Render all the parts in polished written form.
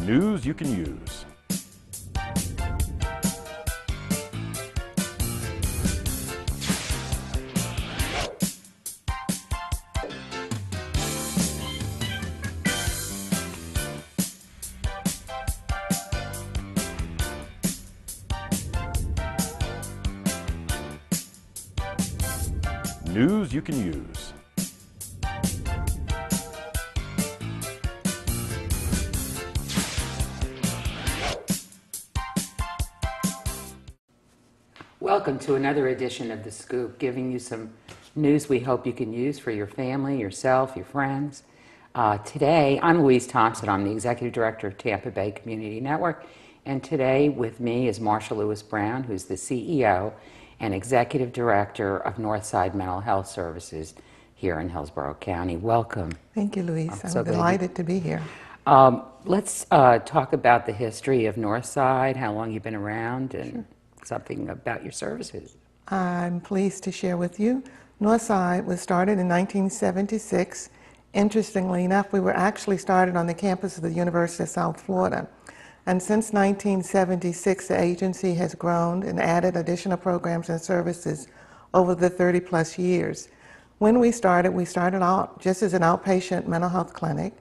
News you can use. News you can use. Welcome to another edition of The Scoop, giving you some news we hope you can use for your family, yourself, your friends. Today, I'm Louise Thompson. I'm the Executive Director of Tampa Bay Community Network, and today with me is Marsha Lewis-Brown, who's the CEO and Executive Director of Northside Mental Health Services here in Hillsborough County. Welcome. Thank you, Louise. I'm so delighted to be here. Let's talk about the history of Northside, how long you've been around, and something about your services. I'm pleased to share with you. Northside was started in 1976. Interestingly enough, we were actually started on the campus of the University of South Florida. And since 1976, the agency has grown and added additional programs and services over the 30 plus years. When we started out just as an outpatient mental health clinic.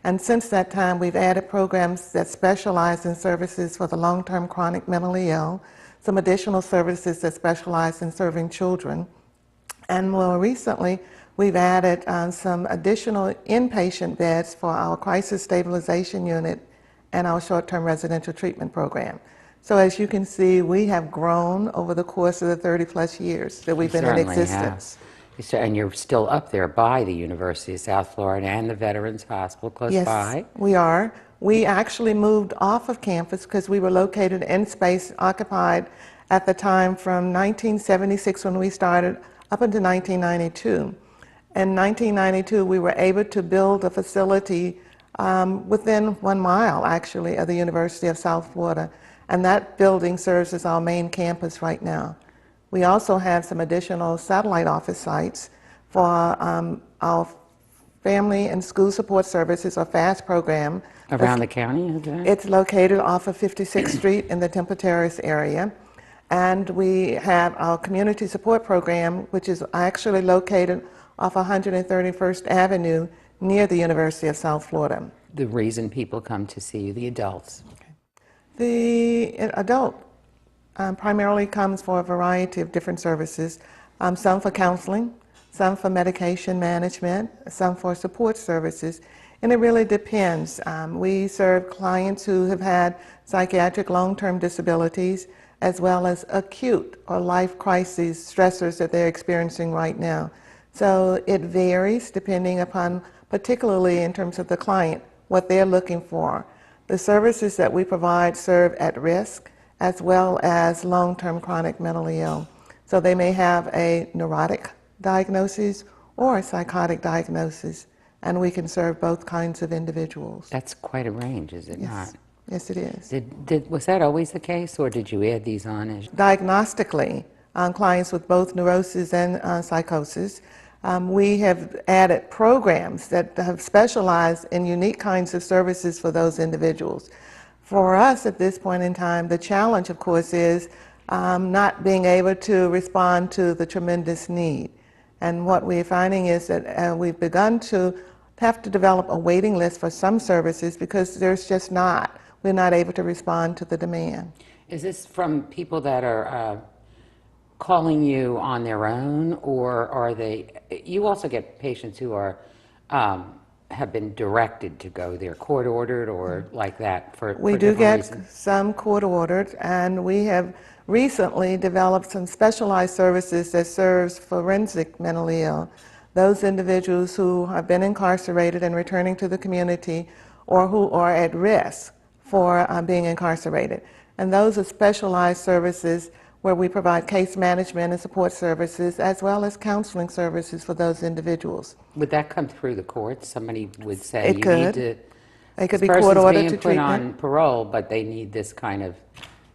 And since that time, we've added programs that specialize in services for the long-term chronic mentally ill, some additional services that specialize in serving children. And more recently, we've added some additional inpatient beds for our crisis stabilization unit and our short-term residential treatment program. So as you can see, we have grown over the course of the 30 plus years that we've been in existence. And you're still up there by the University of South Florida and the Veterans Hospital close by. Yes, we are. We actually moved off of campus because we were located in space occupied at the time from 1976 when we started up until 1992. In 1992, we were able to build a facility within 1 mile, actually, of the University of South Florida. And that building serves as our main campus right now. We also have some additional satellite office sites for our Family and School Support Services, or FAST program. Around the county, is that? It's located off of 56th Street in the Tampa Terrace area. And we have our community support program, which is actually located off 131st Avenue near the University of South Florida. The reason people come to see you, the adults. Okay. The adult primarily comes for a variety of different services, some for counseling, some for medication management, some for support services, and it really depends. We serve clients who have had psychiatric long-term disabilities as well as acute or life crises stressors that they're experiencing right now. So it varies depending upon, particularly in terms of the client, what they're looking for. The services that we provide serve at risk as well as long-term chronic mentally ill. So they may have a neurotic diagnosis or a psychotic diagnosis, and we can serve both kinds of individuals. That's quite a range, is it not? Yes, it is. Was that always the case, or did you add these on? Diagnostically, on clients with both neurosis and psychosis, we have added programs that have specialized in unique kinds of services for those individuals. For us at this point in time, the challenge, of course, is not being able to respond to the tremendous need. And what we're finding is that we've begun to have to develop a waiting list for some services because we're not able to respond to the demand. Is this from people that are calling you on their own, or are you also get patients who are, have been directed to go there, court ordered or like that for We do get reasons? Some court ordered, and we have recently developed some specialized services that serves forensic mentally ill, those individuals who have been incarcerated and returning to the community or who are at risk for being incarcerated. And those are specialized services where we provide case management and support services as well as counseling services for those individuals. Would that come through the courts? Somebody would say, It could. Need to, they could this be court ordered to person's being put on treatment. parole, but they need this kind of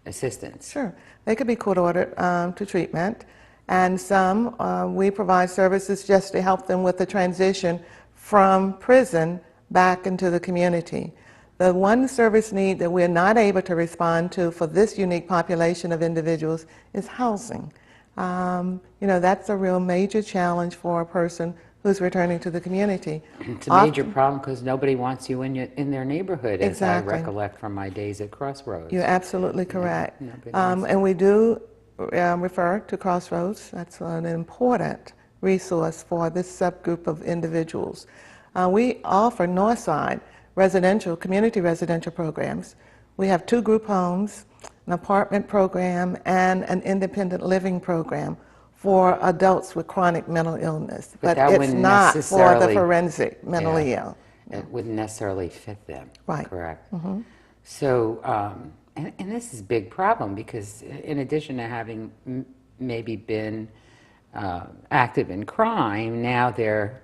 assistance. Sure, they could be court ordered to treatment, and some we provide services just to help them with the transition from prison back into the community. The one service need that we're not able to respond to for this unique population of individuals is housing. That's a real major challenge for a person who's returning to the community. It's a major problem because nobody wants you in their neighborhood, as I Exactly. recollect from my days at Crossroads. You're absolutely correct. Nobody wants And we do refer to Crossroads. That's an important resource for this subgroup of individuals. We offer Northside community residential programs. We have 2 group homes, an apartment program, and an independent living program for adults with chronic mental illness. But that it's wouldn't not for the necessarily- forensic mentally ill. It wouldn't necessarily fit them. Right. Correct. So, and this is a big problem because in addition to having maybe been active in crime, now they're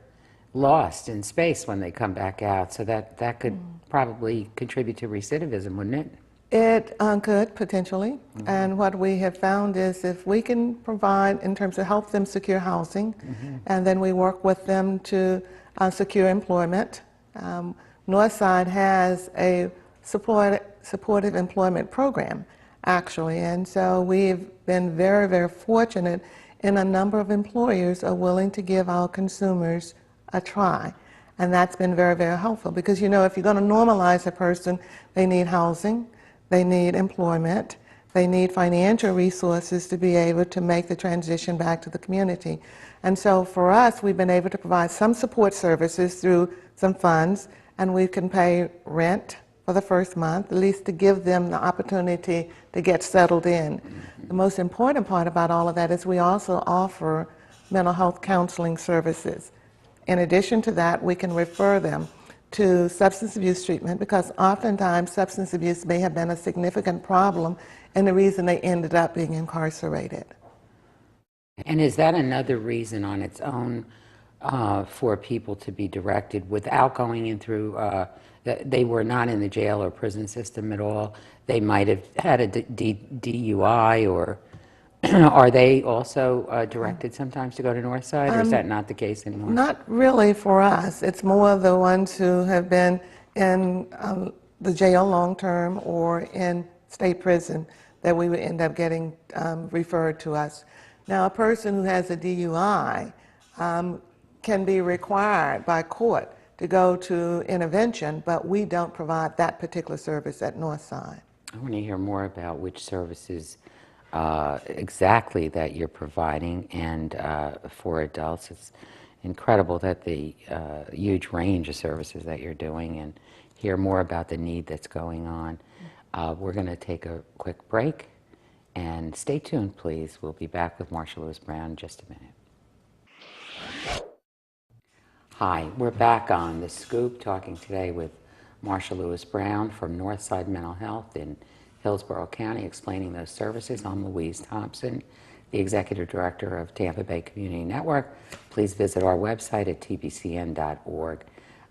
lost in space when they come back out. So that could probably contribute to recidivism, wouldn't it? It could, potentially. And what we have found is if we can provide, in terms of help them secure housing, and then we work with them to secure employment. Northside has a supportive employment program, actually. And so we've been very, very fortunate in a number of employers are willing to give our consumers a try. And that's been very, very helpful because, if you're going to normalize a person, they need housing, they need employment, they need financial resources to be able to make the transition back to the community. And so for us, we've been able to provide some support services through some funds, and we can pay rent for the first month, at least to give them the opportunity to get settled in. The most important part about all of that is we also offer mental health counseling services. In addition to that, we can refer them to substance abuse treatment because oftentimes substance abuse may have been a significant problem and the reason they ended up being incarcerated. And is that another reason on its own for people to be directed without going in through, they were not in the jail or prison system at all? They might have had a DUI or are they also directed sometimes to go to Northside, or is that not the case anymore? Not really for us. It's more the ones who have been in the jail long term or in state prison that we would end up getting referred to us. Now, a person who has a DUI can be required by court to go to intervention, but we don't provide that particular service at Northside. I want to hear more about which services exactly that you're providing, and for adults. It's incredible that the huge range of services that you're doing, and hear more about the need that's going on. We're going to take a quick break, and stay tuned, please. We'll be back with Marsha Lewis Brown in just a minute. Hi, we're back on The Scoop, talking today with Marsha Lewis Brown from Northside Mental Health in Hillsborough County, explaining those services. I'm Louise Thompson, the Executive Director of Tampa Bay Community Network. Please visit our website at tbcn.org.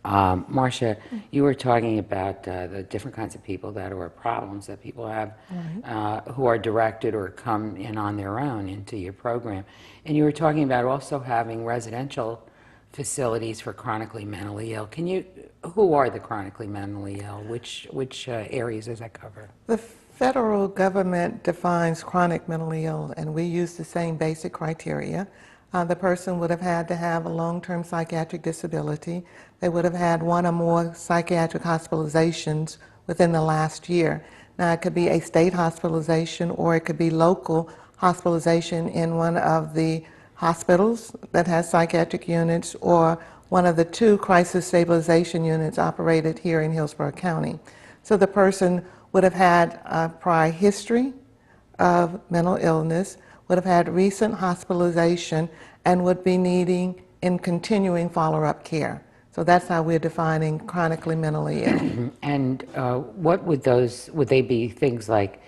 Marsha, you were talking about the different kinds of people that are problems that people have who are directed or come in on their own into your program. And you were talking about also having residential facilities for chronically mentally ill. Who are the chronically mentally ill? Which areas does that cover? The federal government defines chronic mentally ill, and we use the same basic criteria. The person would have had to have a long-term psychiatric disability. They would have had one or more psychiatric hospitalizations within the last year. Now, it could be a state hospitalization or it could be local hospitalization in one of the hospitals that has psychiatric units or one of the 2 crisis stabilization units operated here in Hillsborough County. So the person would have had a prior history of mental illness, would have had recent hospitalization, and would be needing and continuing follow-up care. So that's how we're defining chronically mentally ill. And what would they be things like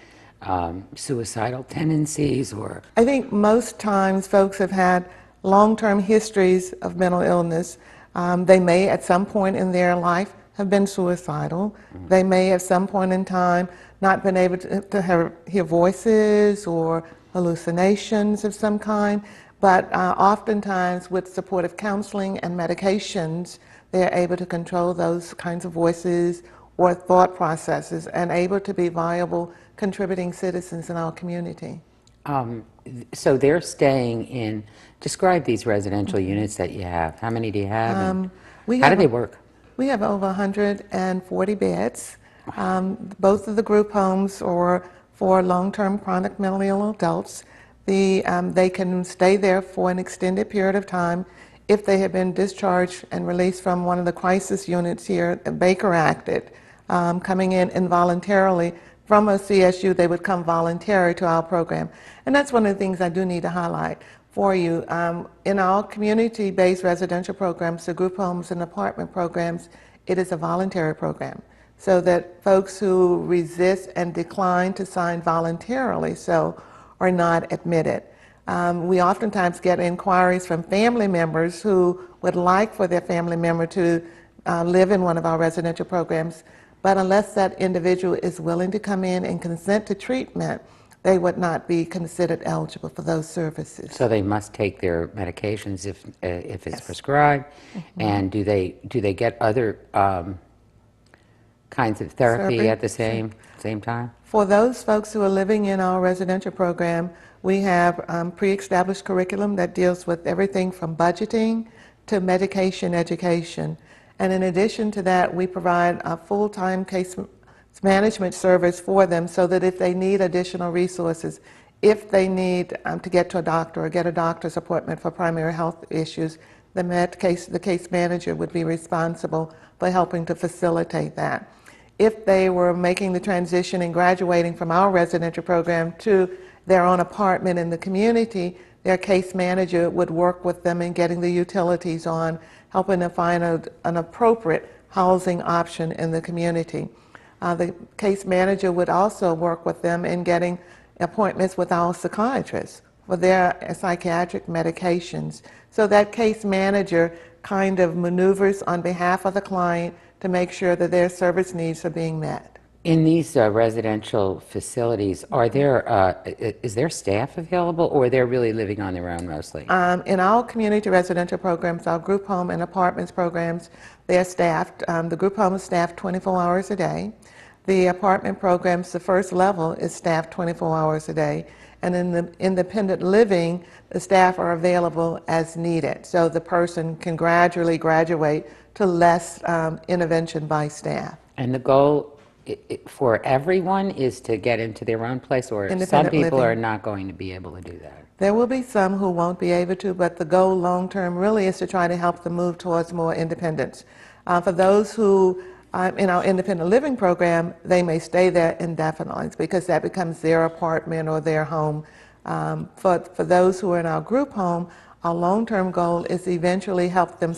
suicidal tendencies or? I think most times folks have had long-term histories of mental illness. They may at some point in their life have been suicidal. They may at some point in time not been able to hear voices or hallucinations of some kind, but oftentimes with supportive counseling and medications, they're able to control those kinds of voices or thought processes and able to be viable contributing citizens in our community. So they're staying in, describe these residential units that you have. How many do you have, and We how do have they work? We have over 140 beds. Both of the group homes are for long-term chronic mentally ill adults. They can stay there for an extended period of time if they have been discharged and released from one of the crisis units here, Baker acted, coming in involuntarily from a CSU. They would come voluntary to our program. And that's one of the things I do need to highlight for you. In our community-based residential programs, the group homes and apartment programs, it is a voluntary program, so that folks who resist and decline to sign voluntarily are not admitted. We oftentimes get inquiries from family members who would like for their family member to live in one of our residential programs, but unless that individual is willing to come in and consent to treatment, they would not be considered eligible for those services. So they must take their medications if it's prescribed, and do they get other kinds of therapy at the same time? For those folks who are living in our residential program, we have pre-established curriculum that deals with everything from budgeting to medication education. And in addition to that, we provide a full-time case management service for them, so that if they need additional resources, if they need to get to a doctor or get a doctor's appointment for primary health issues, the case manager would be responsible for helping to facilitate that. If they were making the transition and graduating from our residential program to their own apartment in the community, their case manager would work with them in getting the utilities on, helping them find an appropriate housing option in the community. The case manager would also work with them in getting appointments with our psychiatrists for their psychiatric medications. So that case manager kind of maneuvers on behalf of the client to make sure that their service needs are being met. In these residential facilities, is there staff available, or they're really living on their own mostly? In our community residential programs, our group home and apartments programs, they're staffed. The group home is staffed 24 hours a day. The apartment programs, the first level, is staffed 24 hours a day. And in the independent living, the staff are available as needed. So the person can gradually graduate to less intervention by staff. And the goal for everyone is to get into their own place, or some people are not going to be able to do that? There will be some who won't be able to, but the goal long term really is to try to help them move towards more independence. For those who in our independent living program, they may stay there indefinitely because that becomes their apartment or their home. For those who are in our group home, our long-term goal is to eventually help them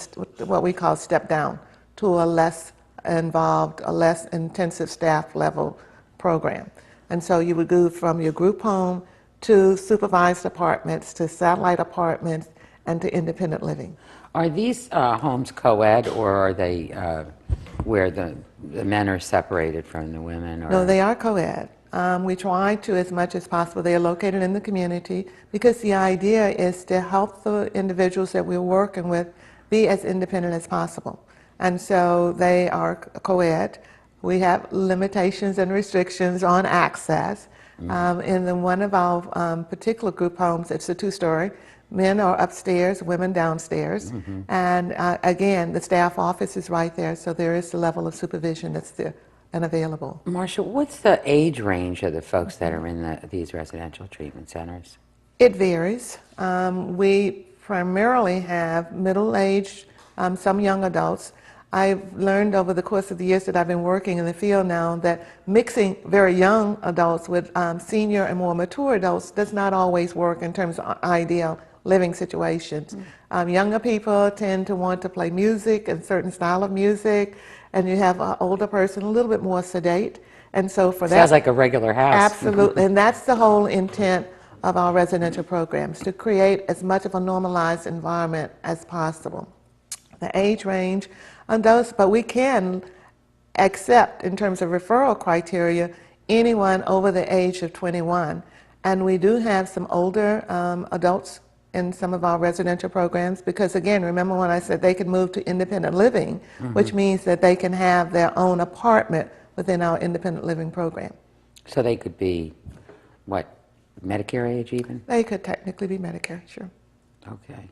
what we call step down to a less involved, a less intensive staff level program. And so you would go from your group home to supervised apartments, to satellite apartments, and to independent living. Are these homes co-ed, or are they where the men are separated from the women? Or? No, they are co-ed. We try to, as much as possible, they are located in the community, because the idea is to help the individuals that we're working with be as independent as possible. And so they are co-ed. We have limitations and restrictions on access. In one of our particular group homes, it's a two-story. Men are upstairs, women downstairs. And again, the staff office is right there, so there is a level of supervision that's there and available. Marsha, what's the age range of the folks that are in these residential treatment centers? It varies. We primarily have middle-aged, some young adults. I've learned over the course of the years that I've been working in the field now that mixing very young adults with senior and more mature adults does not always work in terms of ideal living situations. Younger people tend to want to play music and certain style of music, and you have an older person a little bit more sedate. And so for that— Sounds like a regular house. Absolutely, and that's the whole intent of our residential programs, to create as much of a normalized environment as possible. The age range on those, but we can accept, in terms of referral criteria, anyone over the age of 21. And we do have some older adults in some of our residential programs because, again, remember when I said they can move to independent living, which means that they can have their own apartment within our independent living program. So they could be, what, Medicare age even? They could technically be Medicare, sure. Okay.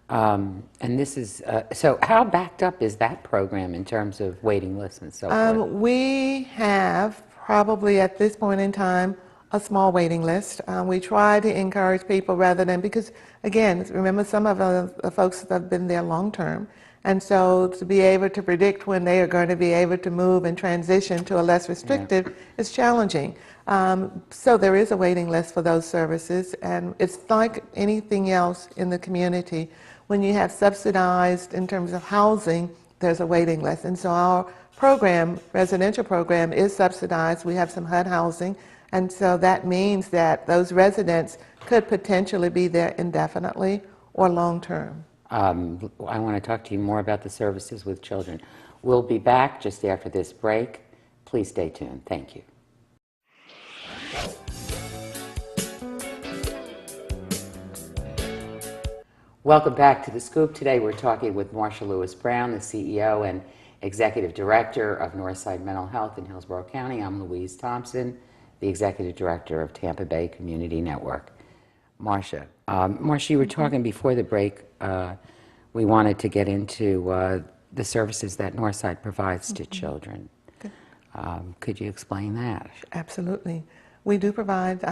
And this is, so how backed up is that program in terms of waiting lists and so forth? We have probably at this point in time a small waiting list. We try to encourage people rather than, because again, remember some of the folks that have been there long term, and so to be able to predict when they are going to be able to move and transition to a less restrictive is challenging. So there is a waiting list for those services, and it's like anything else in the community. When you have subsidized in terms of housing, there's a waiting list. And so our program, residential program, is subsidized. We have some HUD housing, and so that means that those residents could potentially be there indefinitely or long term. I want to talk to you more about the services with children. We'll be back just after this break. Please stay tuned. Thank you. Welcome back to The Scoop. Today we're talking with Marsha Lewis-Brown, the CEO and Executive Director of Northside Mental Health in Hillsborough County. I'm Louise Thompson, the Executive Director of Tampa Bay Community Network. Marsha, you were talking before the break. We wanted to get into the services that Northside provides to children. Could you explain that? Absolutely. We do provide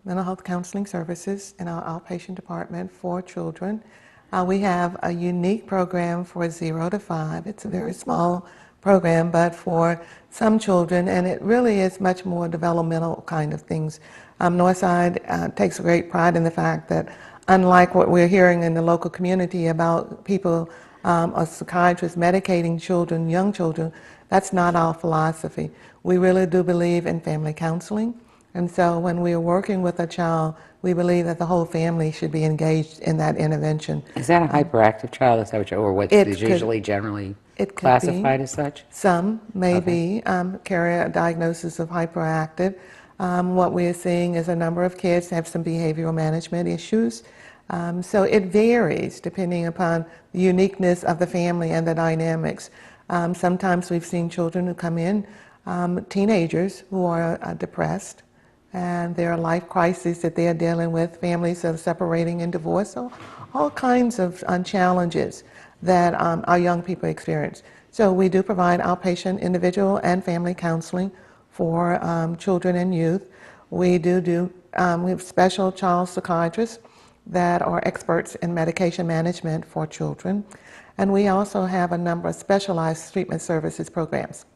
mental health counseling services in our outpatient department for children. We have a unique program for 0 to 5. It's a very small program, but for some children, and it really is much more developmental kind of things. Northside takes great pride in the fact that, unlike what we're hearing in the local community about people, or psychiatrists medicating children, young children, that's not our philosophy. We really do believe in family counseling. And so when we are working with a child, we believe that the whole family should be engaged in that intervention. Is that a hyperactive child? Is that what or what is usually generally classified as such? Some may carry a diagnosis of hyperactive. What we are seeing is a number of kids have some behavioral management issues. So it varies depending upon the uniqueness of the family and the dynamics. Sometimes we've seen children who come in, teenagers who are depressed, and there are life crises that they are dealing with, families that are separating and divorce, so all kinds of challenges that our young people experience. So we do provide outpatient individual and family counseling for children and youth. We we have special child psychiatrists that are experts in medication management for children. And we also have a number of specialized treatment services programs.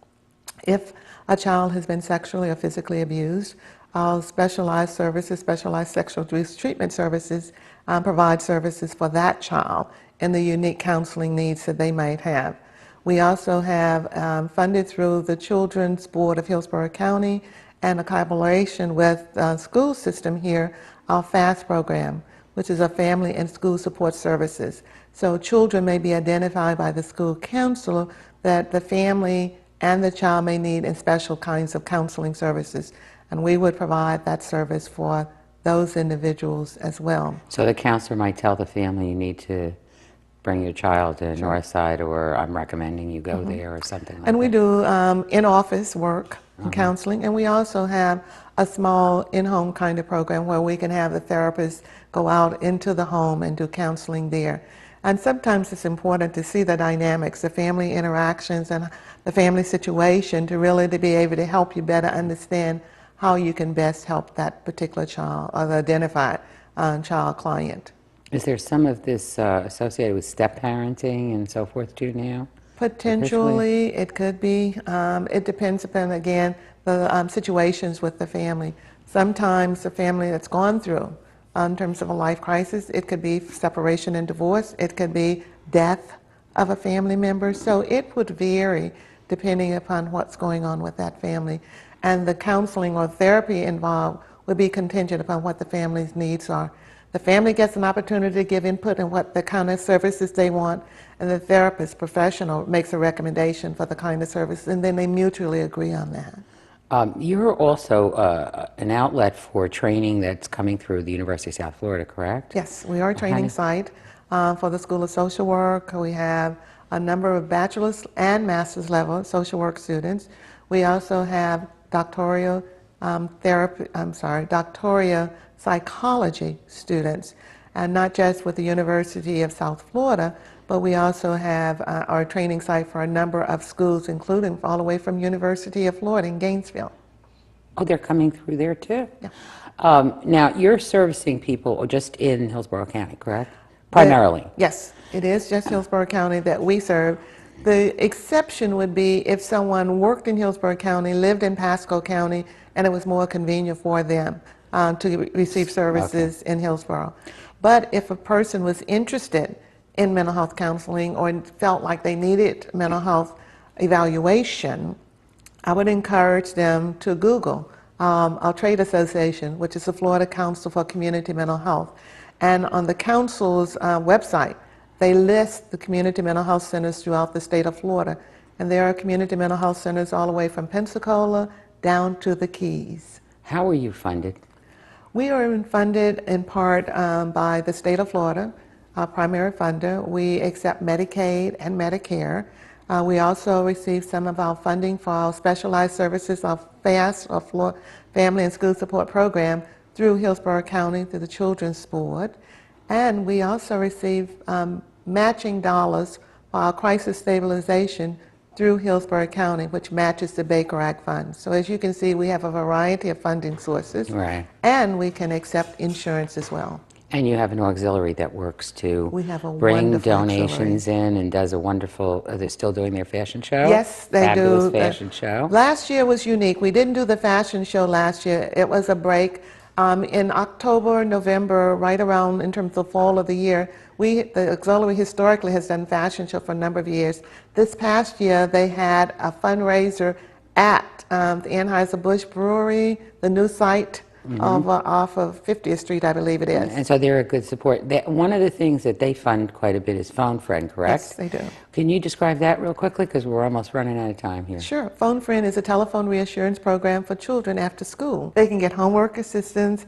If a child has been sexually or physically abused, our specialized services, specialized sexual abuse treatment services, provide services for that child and the unique counseling needs that they might have. We also have, funded through the Children's Board of Hillsborough County and a collaboration with the school system here, our FAST program, which is a Family and School Support Services. So children may be identified by the school counselor that the family and the child may need in special kinds of counseling services. And we would provide that service for those individuals as well. So the counselor might tell the family you need to bring your child to Northside, or I'm recommending you go there, or something like that. And we do in-office work and counseling, and we also have a small in-home kind of program where we can have the therapist go out into the home and do counseling there. And sometimes it's important to see the dynamics, the family interactions and the family situation to really to be able to help you better understand how you can best help that particular child or the identified child client. Is there some of this associated with step-parenting and so forth too now? Potentially, it could be. It depends upon, again, the situations with the family. Sometimes the family that's gone through, in terms of a life crisis, it could be separation and divorce. It could be death of a family member. So it would vary depending upon what's going on with that family. And the counseling or therapy involved would be contingent upon what the family's needs are. The family gets an opportunity to give input in what the kind of services they want, and the therapist professional makes a recommendation for the kind of service, and then they mutually agree on that. You're also an outlet for training that's coming through the University of South Florida, correct? Yes, we are a training site for the School of Social Work. We have a number of bachelor's and master's level social work students. We also have doctoral psychology students, and not just with the University of South Florida, but we also have our training site for a number of schools, including all the way from University of Florida in Gainesville. Oh, they're coming through there too? Yeah. Now, you're servicing people just in Hillsborough County, correct? Primarily? Yes, it is just Hillsborough County that we serve. The exception would be if someone worked in Hillsborough County, lived in Pasco County, and it was more convenient for them to receive services in Hillsborough. But if a person was interested in mental health counseling or felt like they needed mental health evaluation, I would encourage them to Google our trade association, which is the Florida Council for Community Mental Health. And on the council's website, they list the community mental health centers throughout the state of Florida. And there are community mental health centers all the way from Pensacola down to the Keys. How are you funded? We are funded in part by the state of Florida, our primary funder. We accept Medicaid and Medicare. We also receive some of our funding for our specialized services of FAST, or Family and School Support Program, through Hillsborough County, through the Children's Board. And we also receive matching dollars for our crisis stabilization through Hillsborough County, which matches the Baker Act funds. So as you can see, we have a variety of funding sources. Right. And we can accept insurance as well. And you have an auxiliary that works to We have a bring wonderful donations in and does a wonderful, are they still doing their fashion show? Yes, they Fabulous do. fashion show. Last year was unique. We didn't do the fashion show last year. It was a break. In October, November, right around in terms of fall of the year, the auxiliary historically has done fashion show for a number of years. This past year, they had a fundraiser at the Anheuser-Busch Brewery, the new site off of 50th Street, I believe it is. And so they're a good support. One of the things that they fund quite a bit is Phone Friend, correct? Yes, they do. Can you describe that real quickly? Because we're almost running out of time here. Sure. Phone Friend is a telephone reassurance program for children after school. They can get homework assistance.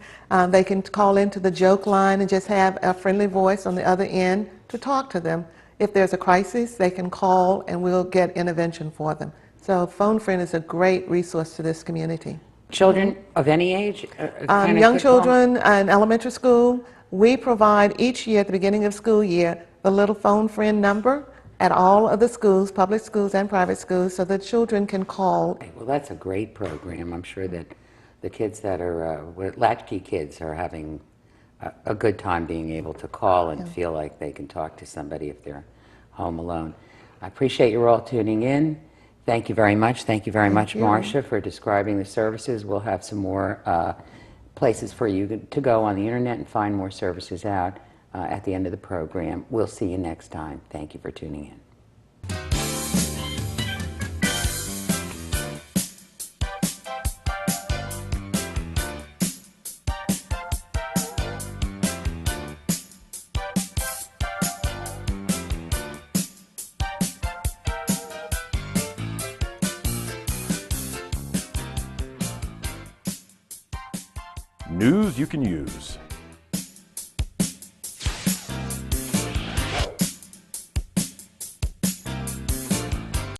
They can call into the joke line and just have a friendly voice on the other end to talk to them. If there's a crisis, they can call and we'll get intervention for them. So Phone Friend is a great resource to this community. Children of any age? Young children in elementary school, we provide each year at the beginning of school year the little Phone Friend number at all of the schools, public schools and private schools, so that children can call. Well, that's a great program. I'm sure that the kids that are, latchkey kids are having a good time being able to call and feel like they can talk to somebody if they're home alone. I appreciate you all tuning in. Thank you very much. Thank you very much, Marsha, for describing the services. We'll have some more places for you to go on the internet and find more services out at the end of the program. We'll see you next time. Thank you for tuning in. News you can use.